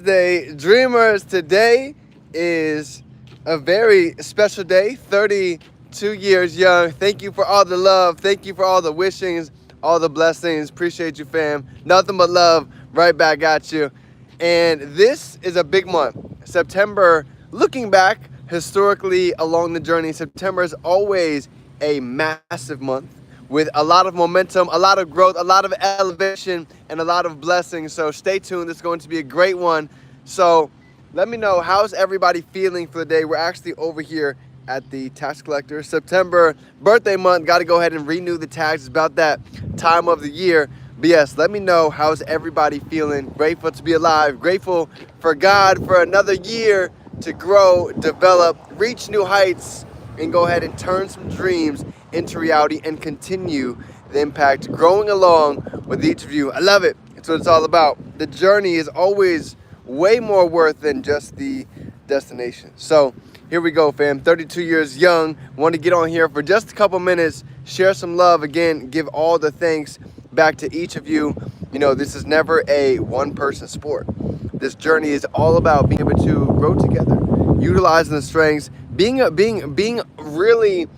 Day, dreamers. Today is a very special day. 32 years young. Thank you for all the love. Thank you for all the wishings, all the blessings. Appreciate you, fam. Nothing but love right back at you. And this is a big month. September, looking back historically along the journey, September is always a massive month with a lot of momentum, a lot of growth, a lot of elevation, and a lot of blessings. So stay tuned. This is going to be a great one. So let me know, how's everybody feeling for the day? We're actually over here at the tax collector. September, birthday month. Got to go ahead and renew the tax. It's about that time of the year. But yes, let me know, how's everybody feeling? Grateful to be alive. Grateful for God for another year to grow, develop, reach new heights, and go ahead and turn some dreams into reality and continue the impact, growing along with each of you. I love it. It's what it's all about. The journey is always way more worth than just the destination. So here we go, fam. 32 years young. Want to get on here for just a couple minutes, share some love. Again, give all the thanks back to each of you. You know, this is never a one-person sport. This journey is all about being able to grow together, utilizing the strengths, being really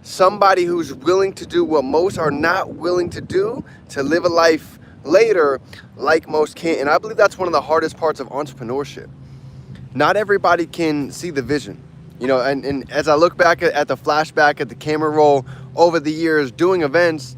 somebody who's willing to do what most are not willing to do, to live a life later like most can't. And I believe that's one of the hardest parts of entrepreneurship. Not everybody can see the vision. You know, and as I look back at the flashback, at the camera roll over the years doing events,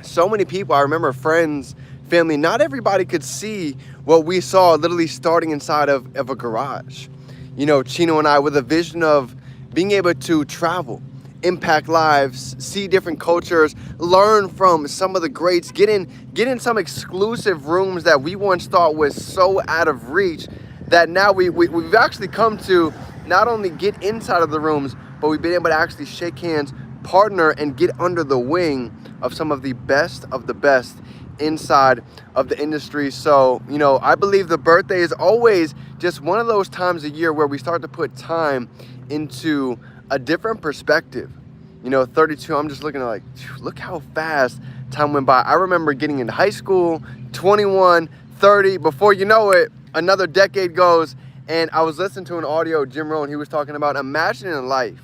so many people, I remember friends, family, not everybody could see what we saw literally starting inside of a garage. You know, Chino and I, with a vision of being able to travel, impact lives, see different cultures, learn from some of the greats, get in some exclusive rooms that we once thought was so out of reach, that now we've actually come to not only get inside of the rooms, but we've been able to actually shake hands, partner, and get under the wing of some of the best inside of the industry. So, you know, I believe the birthday is always just one of those times a year where we start to put time into a different perspective. You know, 32, I'm just looking at like, look how fast time went by. I remember getting into high school, 21, 30, before you know it, another decade goes. And I was listening to an audio, Jim Rohn, he was talking about imagining a life.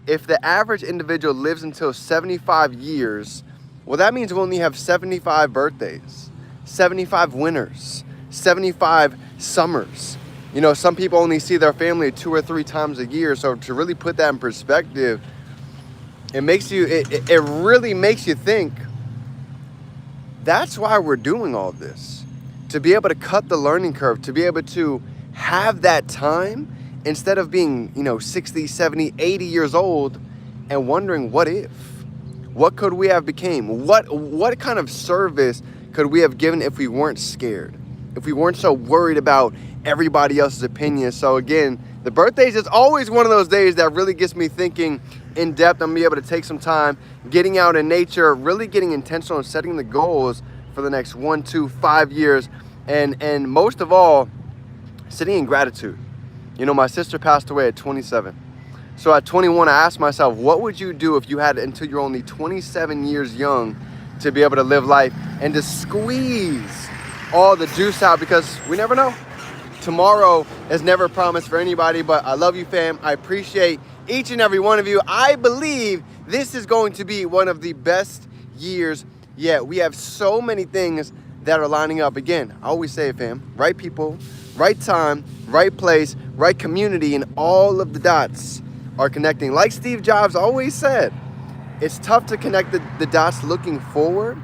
If the average individual lives until 75 years, well, that means we only have 75 birthdays, 75 winters, 75 summers. You know, some people only see their family 2 or 3 times a year. So to really put that in perspective, it really makes you think, that's why we're doing all this. To be able to cut the learning curve, to be able to have that time instead of being, 60, 70, 80 years old and wondering, what if? What could we have became? What kind of service could we have given if we weren't scared? If we weren't so worried about everybody else's opinion? So again, the birthdays is always one of those days that really gets me thinking in depth. I'm gonna be able to take some time, getting out in nature, really getting intentional and setting the goals for the next 1, 2, 5 years. And most of all, sitting in gratitude. You know, my sister passed away at 27. So at 21, I asked myself, what would you do if you had until you're only 27 years young to be able to live life and to squeeze all the juice out? Because we never know. Tomorrow is never promised for anybody, but I love you, fam. I appreciate each and every one of you. I believe this is going to be one of the best years yet. We have so many things that are lining up. Again, I always say it, fam, right people, right time, right place, right community, and all of the dots are connecting. Like Steve Jobs always said, it's tough to connect the dots looking forward,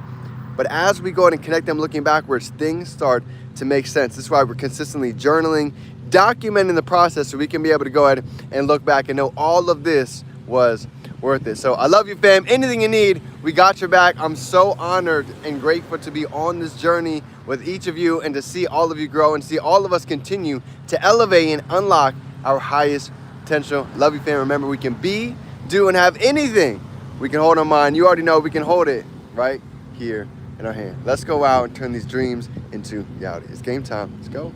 but as we go ahead and connect them looking backwards, things start to make sense. That's why we're consistently journaling, documenting the process, so we can be able to go ahead and look back and know all of this was worth it. So I love you, fam. Anything you need, we got your back. I'm so honored and grateful to be on this journey with each of you and to see all of you grow and see all of us continue to elevate and unlock our highest potential. Love you, fam. Remember, we can be, do, and have anything we can hold in our mind. You already know we can hold it right here in our hand. Let's go out and turn these dreams into reality. It's game time. Let's go.